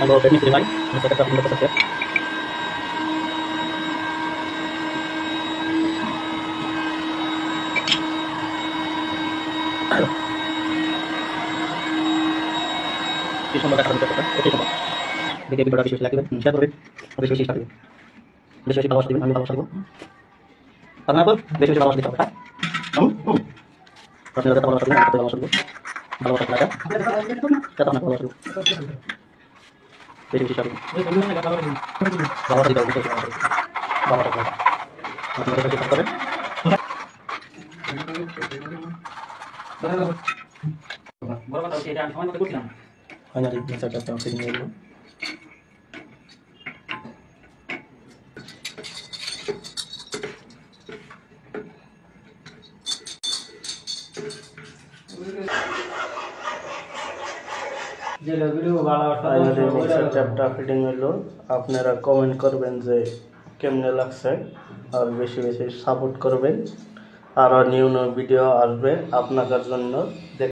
Algo permiso de like, no sé qué está haciendo hacer. কি সুন্দর দেখা যাচ্ছে কথা, অতি সুন্দর। দেখে ভিডিওটা বেশি বেশি লাইক দিবেন, শেয়ার করবেন, বেশি বেশি দিবেন, বেশি বেশি ভালোবাসা দিবেন, আমি ভালোবাসা দেবো। আপনার বেশি বেশি ভালোবাসা দিতে হবে, হ্যাঁ? আপনারা যাতে ভালোবাসা দিবেন, আমি ভালোবাসা দেবো। ভালোবাসা লাগা, যাতে আপনাকে ভালোবাসা দেবো। বেশি বেশি শেয়ার করবেন। ভালোবাসা দিতে হবে, বেশি বেশি ভালোবাসা দিতে হবে। ভালোবাসা লাগা। আপনারা বেশি বেশি করেন। বড় কথা হচ্ছে এটা আমি সময় মতো করছিলাম। ফাইনালি মেসেজটা সেটিং হয়ে গেল। ফাইনালি মিক্সার চ্যাপটা ফিটিং হলো। আপনারা কমেন্ট করবেন যে কেমনে লাগছে, আর বেশি বেশি সাপোর্ট করবেন। আরও নিউ নিউ ভিডিও আসবে আপনাদের জন্য।